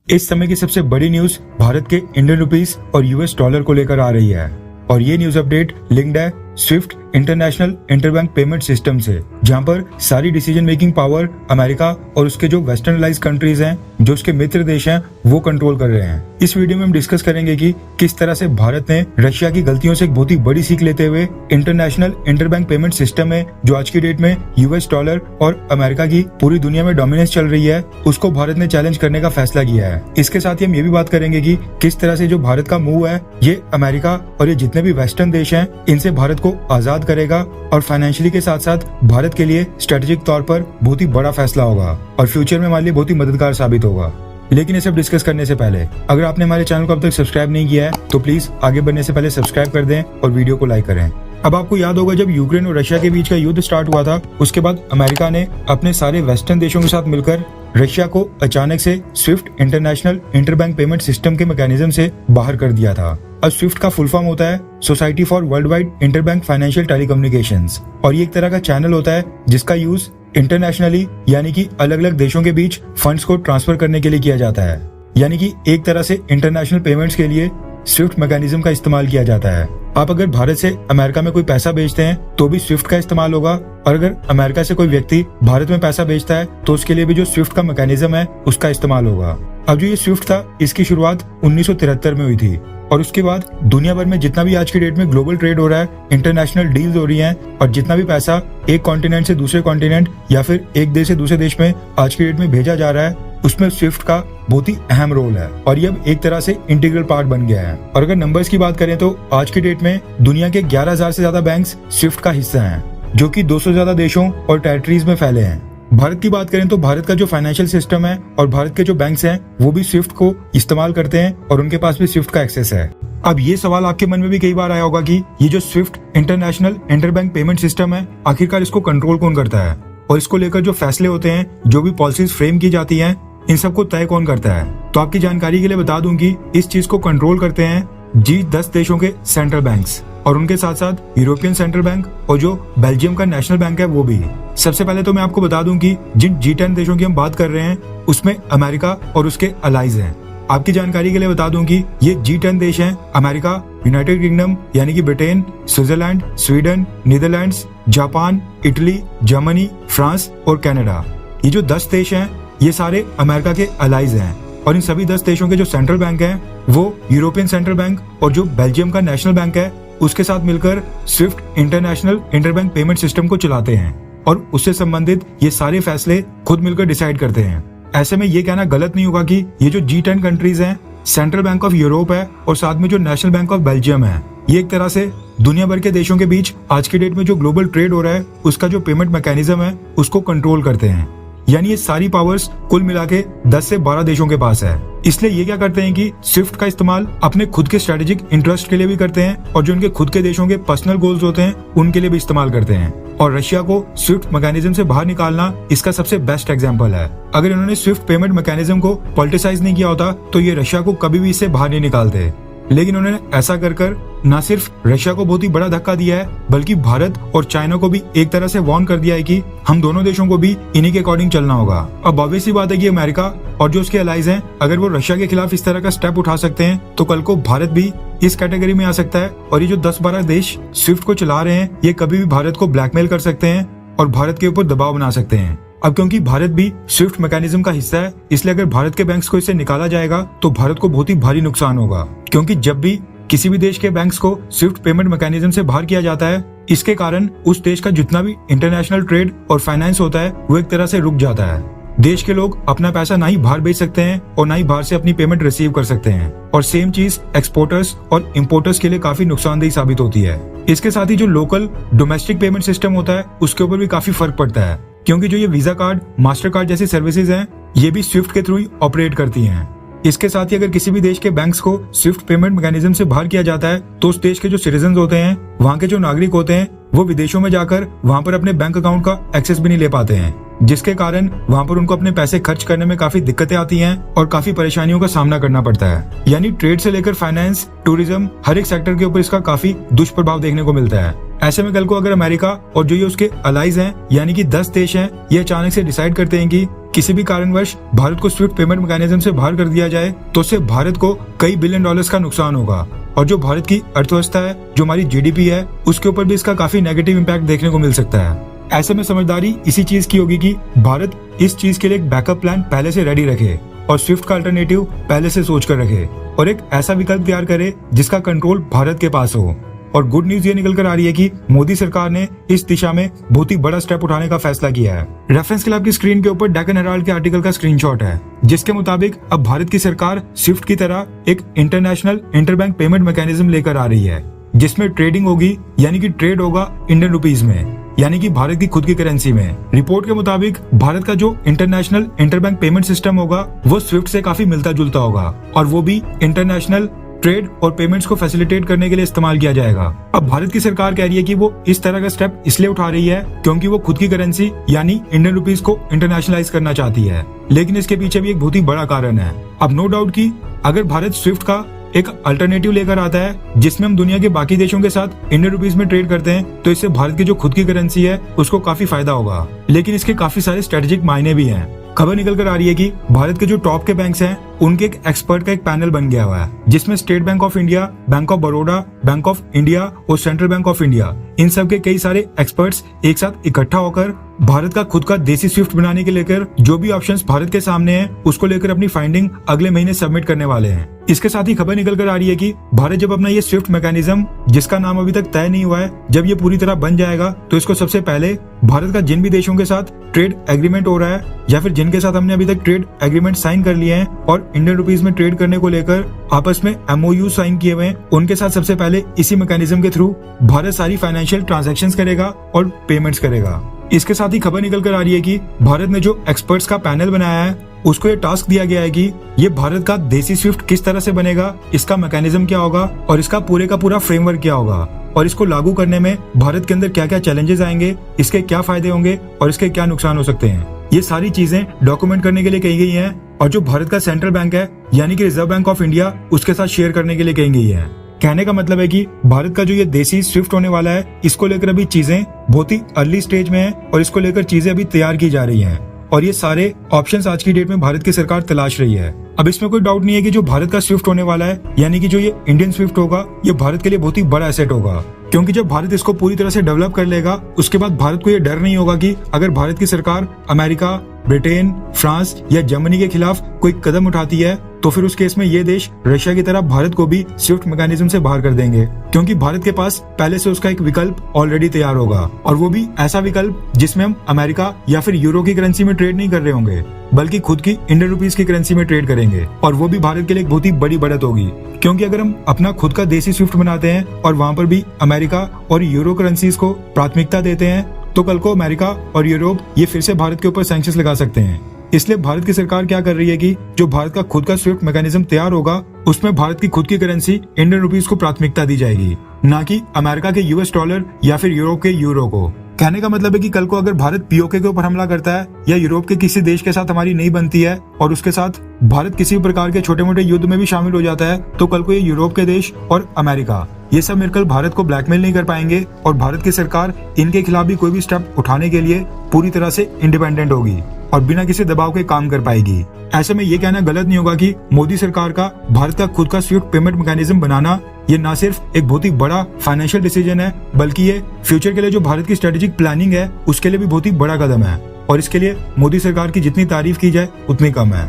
इस समय की सबसे बड़ी न्यूज भारत के इंडियन रुपीस और यूएस डॉलर को लेकर आ रही है और ये न्यूज अपडेट लिंक्ड है Swift international interbank payment system से, जहां पर सारी डिसीजन मेकिंग पावर अमेरिका और उसके जो वेस्टर्नलाइज कंट्रीज हैं, जो उसके मित्र देश हैं, वो कंट्रोल कर रहे हैं। इस वीडियो में हम डिस्कस करेंगे कि किस तरह से भारत ने रशिया की गलतियों से एक बहुत ही बड़ी सीख लेते हुए इंटरनेशनल इंटरबैंक पेमेंट सिस्टम में, जो आज की डेट में यूएस डॉलर और अमेरिका की पूरी दुनिया में डोमिनेंस चल रही है, उसको भारत ने चैलेंज करने का फैसला किया है। इसके साथ ही हम ये भी बात करेंगे कि किस तरह से जो भारत का मूव है, ये अमेरिका और ये जितने भी वेस्टर्न देश हैं, इनसे भारत को आजाद करेगा और फाइनेंशियली के साथ साथ भारत के लिए स्ट्रेटेजिक तौर पर बहुत ही बड़ा फैसला होगा और फ्यूचर में हमारे लिए बहुत ही मददगार साबित होगा। लेकिन ये सब डिस्कस करने से पहले अगर आपने हमारे चैनल को अब तक सब्सक्राइब नहीं किया है तो प्लीज आगे बढ़ने से पहले सब्सक्राइब कर दें और वीडियो को लाइक करें। अब आपको याद होगा जब यूक्रेन और रशिया के बीच का युद्ध स्टार्ट हुआ था, उसके बाद अमेरिका ने अपने सारे वेस्टर्न देशों के साथ मिलकर रशिया को अचानक से Swift international interbank payment system के मैकेनिज्म से बाहर कर दिया था। अब स्विफ्ट का फुल फॉर्म होता है society for world wide interbank financial telecommunications और ये एक तरह का चैनल होता है जिसका यूज इंटरनेशनली यानी कि अलग अलग देशों के बीच फंड्स को ट्रांसफर करने के लिए किया जाता है। यानी कि एक तरह से इंटरनेशनल पेमेंट्स के लिए स्विफ्ट मैकेनिज्म का इस्तेमाल किया जाता है। आप अगर भारत से अमेरिका में कोई पैसा भेजते हैं तो भी स्विफ्ट का इस्तेमाल होगा और अगर अमेरिका से कोई व्यक्ति भारत में पैसा भेजता है तो उसके लिए भी जो स्विफ्ट का मैकेनिज्म है उसका इस्तेमाल होगा। अब जो ये स्विफ्ट था, इसकी शुरुआत 1973 में हुई थी और उसके बाद दुनिया भर में जितना भी आज की डेट में ग्लोबल ट्रेड हो रहा है, इंटरनेशनल डील्स हो रही हैं और जितना भी पैसा एक कॉन्टिनेंट से दूसरे कॉन्टिनेंट या फिर एक देश से दूसरे देश में आज की डेट में भेजा जा रहा है, उसमें स्विफ्ट का बहुत ही अहम रोल है और ये अब एक तरह से इंटीग्रल पार्ट बन गया है। और अगर नंबर्स की बात करें तो आज की डेट में दुनिया के 11,000 से ज्यादा बैंक्स स्विफ्ट का हिस्सा हैं, जो कि 200 से ज्यादा देशों और टेरिटरीज में फैले हैं। भारत की बात करें तो भारत का जो फाइनेंशियल सिस्टम है और भारत के जो बैंक्स हैं वो भी स्विफ्ट को इस्तेमाल करते हैं और उनके पास भी स्विफ्ट का एक्सेस है। अब ये सवाल आपके मन में भी कई बार आया होगा कि ये जो Swift international interbank payment system है, आखिरकार इसको कंट्रोल कौन करता है और इसको लेकर जो फैसले होते हैं, जो भी पॉलिसीज फ्रेम की जाती हैं, इन सबको तय कौन करता है। तो आपकी जानकारी के लिए बता दूं कि इस चीज को कंट्रोल करते हैं G10 देशों के सेंट्रल बैंक्स और उनके साथ साथ यूरोपियन सेंट्रल बैंक और जो बेल्जियम का नेशनल बैंक है वो भी। सबसे पहले तो मैं आपको बता दूं कि जिन G10 देशों की हम बात कर रहे हैं उसमें अमेरिका और उसके अलाइज हैं। आपकी जानकारी के लिए बता दूं कि ये G10 देश हैं अमेरिका, यूनाइटेड किंगडम यानी कि Britain, Switzerland, Sweden, Netherlands, Japan, Italy, Germany, France और कनाडा। ये जो 10 देश हैं ये सारे अमेरिका के अलाइज हैं और इन सभी 10 देशों के जो सेंट्रल बैंक हैं वो यूरोपियन सेंट्रल बैंक और जो बेल्जियम का नेशनल बैंक है उसके साथ मिलकर Swift international interbank payment system को चलाते हैं और उससे संबंधित ये सारे फैसले खुद मिलकर डिसाइड करते हैं। ऐसे में ये कहना गलत नहीं होगा कि ये जो G10 कंट्रीज हैं, सेंट्रल बैंक ऑफ यूरोप है और साथ में जो नेशनल बैंक ऑफ बेल्जियम है, ये एक तरह से दुनिया भर के देशों के बीच आज की डेट में जो ग्लोबल ट्रेड हो रहा है उसका जो पेमेंट मैकेनिज्म है उसको कंट्रोल करते हैं। यानी ये सारी पावर्स कुल मिला के 10 से 12 देशों के पास है। इसलिए ये क्या करते हैं कि स्विफ्ट का इस्तेमाल अपने खुद के स्ट्रेटेजिक इंटरेस्ट के लिए भी करते हैं और जो उनके खुद के देशों के पर्सनल गोल्स होते हैं उनके लिए भी इस्तेमाल करते हैं। और रशिया को स्विफ्ट मैकेनिज्म से बाहर निकालना इसका सबसे बेस्ट एग्जांपल है। अगर इन्होंने स्विफ्ट पेमेंट मैकेनिज्म को पॉलिटिसाइज नहीं किया होता तो ये रशिया को कभी भी इससे बाहर नहीं निकालते। लेकिन उन्होंने ऐसा कर न सिर्फ रशिया को बहुत ही बड़ा धक्का दिया है बल्कि भारत और चाइना को भी एक तरह से वार्न कर दिया है कि हम दोनों देशों को भी इन्हीं के अकॉर्डिंग चलना होगा। अब ऑब्वियस सी बात है कि अमेरिका और जो उसके अलाइज हैं, अगर वो रशिया के खिलाफ इस तरह का स्टेप उठा सकते हैं तो कल को भारत भी इस कैटेगरी में आ सकता है और ये जो 10-12 देश स्विफ्ट को चला रहे हैं ये कभी भी भारत को ब्लैकमेल कर सकते हैं और भारत के ऊपर दबाव बना सकते हैं। अब क्योंकि भारत भी स्विफ्ट मैकेनिज्म का हिस्सा है, इसलिए अगर भारत के बैंक्स को इससे निकाला जाएगा तो भारत को बहुत ही भारी नुकसान होगा, क्योंकि जब भी किसी भी देश के बैंक्स को स्विफ्ट पेमेंट मैकेनिज्म से बाहर किया जाता है, इसके कारण उस देश का जितना भी इंटरनेशनल ट्रेड और फाइनेंस होता है वो एक तरह से रुक जाता है। देश के लोग अपना पैसा ना ही बाहर भेज सकते हैं और ना ही बाहर से अपनी पेमेंट रिसीव कर सकते हैं और सेम चीज एक्सपोर्टर्स और इम्पोर्टर्स के लिए काफी नुकसानदेही साबित होती है। इसके साथ ही जो लोकल डोमेस्टिक पेमेंट सिस्टम होता है उसके ऊपर भी काफी फर्क पड़ता है, क्योंकि जो ये वीजा कार्ड, मास्टर कार्ड जैसी सर्विसेज हैं ये भी स्विफ्ट के थ्रू ही ऑपरेट करती हैं। इसके साथ ही अगर किसी भी देश के बैंक्स को स्विफ्ट पेमेंट मैकेनिज्म से बाहर किया जाता है तो उस देश के जो सिटीजन होते हैं, वहाँ के जो नागरिक होते हैं, वो विदेशों में जाकर वहाँ पर अपने बैंक अकाउंट का एक्सेस भी नहीं ले पाते हैं, जिसके कारण वहाँ पर उनको अपने पैसे खर्च करने में काफी दिक्कतें आती हैं और काफी परेशानियों का सामना करना पड़ता है। यानी ट्रेड से लेकर फाइनेंस, टूरिज्म, हर एक सेक्टर के ऊपर इसका काफी दुष्प्रभाव देखने को मिलता है। ऐसे में कल को अगर अमेरिका और जो ये उसके अलाइज हैं यानी कि 10 देश हैं, ये अचानक से डिसाइड करते हैं कि किसी भी कारणवश भारत को स्विफ्ट पेमेंट मैकेनिज्म से बाहर कर दिया जाए तो उससे भारत को कई बिलियन डॉलर्स का नुकसान होगा और जो भारत की अर्थव्यवस्था है, जो हमारी जीडीपी है, उसके ऊपर भी इसका काफी नेगेटिव इम्पैक्ट देखने को मिल सकता है। ऐसे में समझदारी इसी चीज की होगी कि भारत इस चीज के लिए एक बैकअप प्लान पहले से रेडी रखे और स्विफ्ट का अल्टरनेटिव पहले से सोच कर रखे और एक ऐसा विकल्प तैयार करे जिसका कंट्रोल भारत के पास हो। और गुड न्यूज ये निकल कर आ रही है कि मोदी सरकार ने इस दिशा में बहुत ही बड़ा स्टेप उठाने का फैसला किया है। रेफरेंस के लिए आपकी स्क्रीन के ऊपर डेक्कन हेराल्ड के आर्टिकल का स्क्रीनशॉट है, जिसके मुताबिक अब भारत की सरकार स्विफ्ट की तरह एक इंटरनेशनल इंटरबैंक पेमेंट मैकेनिज्म लेकर आ रही है, जिसमें ट्रेडिंग होगी, यानी कि ट्रेड होगा इंडियन रुपीज में, यानी कि भारत की खुद की करेंसी में। रिपोर्ट के मुताबिक भारत का जो इंटरनेशनल इंटरबैंक पेमेंट सिस्टम होगा वो स्विफ्ट से काफी मिलता जुलता होगा और वो भी इंटरनेशनल ट्रेड और पेमेंट्स को फैसिलिटेट करने के लिए इस्तेमाल किया जाएगा। अब भारत की सरकार कह रही है कि वो इस तरह का स्टेप इसलिए उठा रही है क्योंकि वो खुद की करेंसी यानी इंडियन रुपीस को इंटरनेशनलाइज करना चाहती है, लेकिन इसके पीछे भी एक बहुत ही बड़ा कारण है। अब नो डाउट कि अगर भारत स्विफ्ट का एक अल्टरनेटिव लेकर आता है जिसमें हम दुनिया के बाकी देशों के साथ इंडियन रुपीस में ट्रेड करते हैं, तो इससे भारत की जो खुद की करेंसी है उसको काफी फायदा होगा, लेकिन इसके काफी सारे स्ट्रेटेजिक मायने भी हैं। खबर निकल कर आ रही है कि भारत के जो टॉप के बैंक्स हैं उनके एक एक्सपर्ट का एक पैनल बन गया हुआ है, जिसमें state bank of India, bank of Baroda, bank of India और सेंट्रल बैंक ऑफ इंडिया, इन सब के कई सारे एक्सपर्ट्स एक साथ इकट्ठा होकर भारत का खुद का देसी स्विफ्ट बनाने के लेकर जो भी ऑप्शंस भारत के सामने हैं उसको लेकर अपनी फाइंडिंग अगले महीने सबमिट करने वाले हैं। इसके साथ ही खबर निकल कर आ रही है कि भारत जब अपना ये स्विफ्ट मैकेनिज्म, जिसका नाम अभी तक तय नहीं हुआ है, जब ये पूरी तरह बन जाएगा तो इसको सबसे पहले भारत का जिन भी देशों के साथ ट्रेड एग्रीमेंट हो रहा है या फिर जिनके साथ हमने अभी तक ट्रेड एग्रीमेंट साइन कर लिए हैं और इंडियन रुपीस में ट्रेड करने को लेकर आपस में MOU साइन किए हुए हैं, उनके साथ सबसे पहले इसी मैकेनिज्म के थ्रू भारत सारी फाइनेंशियल ट्रांजैक्शंस करेगा और पेमेंट्स करेगा। इसके साथ ही खबर निकल कर आ रही है कि भारत ने जो एक्सपर्ट्स का पैनल बनाया है उसको ये टास्क दिया गया है कि ये भारत का देसी स्विफ्ट किस तरह से बनेगा, इसका मैकेनिज्म क्या होगा और इसका पूरे का पूरा फ्रेमवर्क क्या होगा और इसको लागू करने में भारत के अंदर क्या क्या चैलेंजेस आएंगे, इसके क्या फायदे होंगे और इसके क्या नुकसान हो सकते हैं। ये सारी चीजें डॉक्यूमेंट करने के लिए कही गई हैं और जो भारत का सेंट्रल बैंक है यानी कि रिजर्व बैंक ऑफ इंडिया, उसके साथ शेयर करने के लिए कही गई है। कहने का मतलब है कि भारत का जो ये देसी स्विफ्ट होने वाला है, इसको लेकर अभी चीजें बहुत ही अर्ली स्टेज में है और इसको लेकर चीजें अभी तैयार की जा रही हैं और ये सारे ऑप्शंस आज की डेट में भारत की सरकार तलाश रही है। अब इसमें कोई डाउट नहीं है कि जो भारत का स्विफ्ट होने वाला है, यानी कि जो ये इंडियन स्विफ्ट होगा, ये भारत के लिए बहुत ही बड़ा एसेट होगा, क्योंकि जब भारत इसको पूरी तरह से डेवलप कर लेगा उसके बाद भारत को ये डर नहीं होगा कि अगर भारत की सरकार अमेरिका, ब्रिटेन, फ्रांस या जर्मनी के खिलाफ कोई कदम उठाती है तो फिर उस केस में ये देश रशिया की तरह भारत को भी स्विफ्ट मैकेनिज्म से बाहर कर देंगे, क्योंकि भारत के पास पहले से उसका एक विकल्प ऑलरेडी तैयार होगा और वो भी ऐसा विकल्प जिसमें हम अमेरिका या फिर यूरो की करेंसी में ट्रेड नहीं कर रहे होंगे बल्कि खुद की इंडियन रुपीस की करेंसी में ट्रेड करेंगे और वो भी भारत के लिए एक बहुत ही बड़ी बढ़त होगी, क्योंकि अगर हम अपना खुद का देसी स्विफ्ट बनाते हैं और वहाँ पर भी अमेरिका और यूरो करेंसीज को प्राथमिकता देते हैं तो कल को अमेरिका और यूरोप ये फिर से भारत के ऊपर सैंक्शंस लगा सकते हैं। इसलिए भारत की सरकार क्या कर रही है कि जो भारत का खुद का स्विफ्ट मैकेनिज्म तैयार होगा उसमें भारत की खुद की करेंसी इंडियन रुपीस को प्राथमिकता दी जाएगी, ना कि अमेरिका के US डॉलर या फिर यूरोप के यूरो को। कहने का मतलब है कि कल को अगर भारत POK के ऊपर हमला करता है या यूरोप के किसी देश के साथ हमारी नहीं बनती है और उसके साथ भारत किसी प्रकार के छोटे मोटे युद्ध में भी शामिल हो जाता है तो कल को ये यूरोप के देश और अमेरिका ये सब मिलकर भारत को ब्लैकमेल नहीं कर पाएंगे और भारत की सरकार इनके खिलाफ भी कोई भी स्टेप उठाने के लिए पूरी तरह से इंडिपेंडेंट होगी और बिना किसी दबाव के काम कर पाएगी। ऐसे में ये कहना गलत नहीं होगा कि मोदी सरकार का भारत का खुद का स्विफ्ट पेमेंट मैकेनिज्म बनाना ये ना सिर्फ एक बहुत ही बड़ा फाइनेंशियल डिसीजन है बल्कि ये फ्यूचर के लिए जो भारत की स्ट्रेटेजिक प्लानिंग है उसके लिए भी बहुत ही बड़ा कदम है और इसके लिए मोदी सरकार की जितनी तारीफ की जाए उतनी कम है।